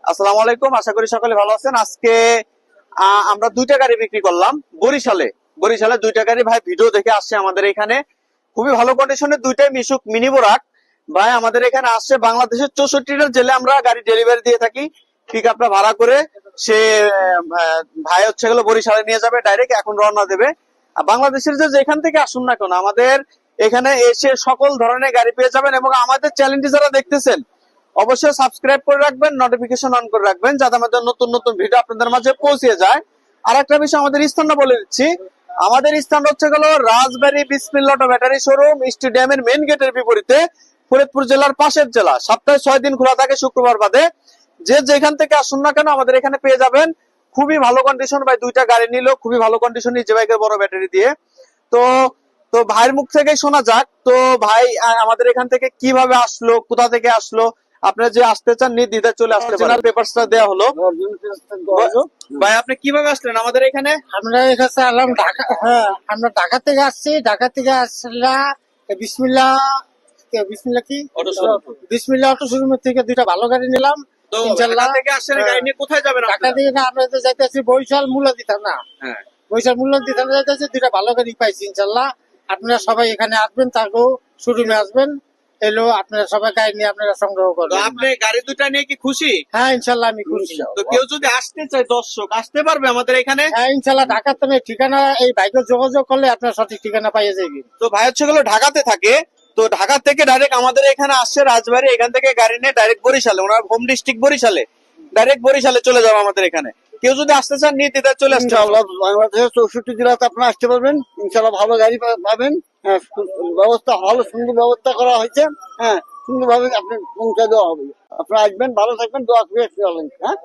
আসসালামু আলাইকুম, আশা করি সকলে ভালো আছেন। আজকে আমরা দুইটা গাড়ি বিক্রি করলাম বরিশালে দুইটা গাড়ি। ভাই ভিডিও দেখে আসছে আমাদের এখানে, খুবই ভালো কন্ডিশনের দুইটাই মিশুক মিনি বোরাক। ভাই আমাদের এখানে আসছে বাংলাদেশের 64টা জেলে আমরা গাড়ি ডেলিভারি দিয়ে থাকি। পিক আপটা ভাড়া করে সে ভাই হচ্ছে গেলো বরিশালে নিয়ে যাবে, ডাইরেক্ট এখন রওনা দেবে। আর বাংলাদেশের যেখান থেকে আসুন না কেন আমাদের এখানে এসে সকল ধরনের গাড়ি পেয়ে যাবেন। এবং আমাদের চ্যানেলটি যারা দেখতেছেন অবশ্যই সাবস্ক্রাইব করে রাখবেন, নোটিফিকেশন অন করে রাখবেন, যাতে আমাদের নতুন নতুন ভিডিও আপনাদের মাঝে পৌঁছে যায়। আর একটা বিষয় আমাদের স্থানটা বলে দিচ্ছি, আমাদের স্থান হচ্ছে গেল রাজবাড়ী বিসমিল্লাহ অটো ব্যাটারি শোরুম, স্টেডিয়ামের মেইন গেটের বিপরীতে, ফরিদপুর জেলার পাশের জেলা। সপ্তাহে 6 দিন খোলা থাকে, শুক্রবার বাদে। যে যেখান থেকে আসুন না কেন আমাদের এখানে পেয়ে যাবেন। খুবই ভালো কন্ডিশন। ভাই দুইটা গাড়ি নিল খুবই ভালো কন্ডিশন, যে বাইকের বড় ব্যাটারি দিয়ে। তো তো ভাইয়ের মুখ থেকে শোনা যাক, তো ভাই আমাদের এখান থেকে কিভাবে আসলো, কোথা থেকে আসলো। আপনারা যে আসতে চান নির্দ্বিধায় চলে আসতে পারেন। পেপারসটা দেয়া হলো। ভাই আপনি কিভাবে আসলেন আমাদের এখানে? আমরা এখানে আলাম ঢাকা। হ্যাঁ, আমরা ঢাকা থেকে আসছি। ঢাকা থেকে আসলাম বিসমিল্লাহ বিসমিল্লাহ কি অটো শোরুম। বিসমিল্লাহ অটো শোরুমের থেকে দুইটা ভালো গাড়ি নিলাম। তো ইনশাআল্লাহ ঢাকা থেকে আসছেন, গাড়ি নিয়ে কোথায় যাবেন ঢাকা আপনারা? থেকে না, আমরা তো যাইতেছি বরিশাল মুলাদি থানা। হ্যাঁ, বরিশাল মুলাদি থানা যাইতেছি, দুইটা ভালো গাড়ি পাইছি ইনশাআল্লাহ। আপনারা সবাই এখানে আসবেন, তাকেও শোরুমে আসবেন। এলো আপনারা সবাই গাড়ি নিয়ে আপনারা সংগ্রহ তো করবেন। আপনি গাড়ি দুটা নিয়ে কি খুশি? হ্যাঁ ইনশাআল্লাহ আমি খুশি। তো কেউ যদি আসতে চায়, দর্শক আসতে পারবে আমাদের এখানে? হ্যাঁ ইনশাআল্লাহ ঢাকার থেকে ঠিকানা, এই বাইকে যোগাযোগ করলে আপনার সঠিক ঠিকানা পাইয়ে যাবেন। তো ভাই হচ্ছে গেলো ঢাকাতে থাকে, তো ঢাকা থেকে ডাইরেক্ট আমাদের এখানে আসছে রাজবাড়ী, এখান থেকে গাড়ি নিয়ে ডাইরেক্ট বরিশালে, ওনার হোম ডিস্ট্রিক্ট বরিশালে, ডাইরেক্ট বরিশালে চলে যাবো আমাদের এখানে। কেউ যদি আসতে চান নির্দ্বিধায় চলে আসতে ইনশাআল্লাহ বাংলাদেশের 64 জেলাতে আপনারা আসতে পারবেন। ইনশাআল্লাহ ভালো গাড়ি পাবেন। হ্যাঁ, ব্যবস্থা ভালো, সুন্দর ব্যবস্থা করা হয়েছে। হ্যাঁ, সুন্দরভাবে আপনি পৌঁছে দেওয়া হবে। আপনারা আসবেন, ভালো থাকবেন, দোয়া করে আসতে পারবেন। হ্যাঁ।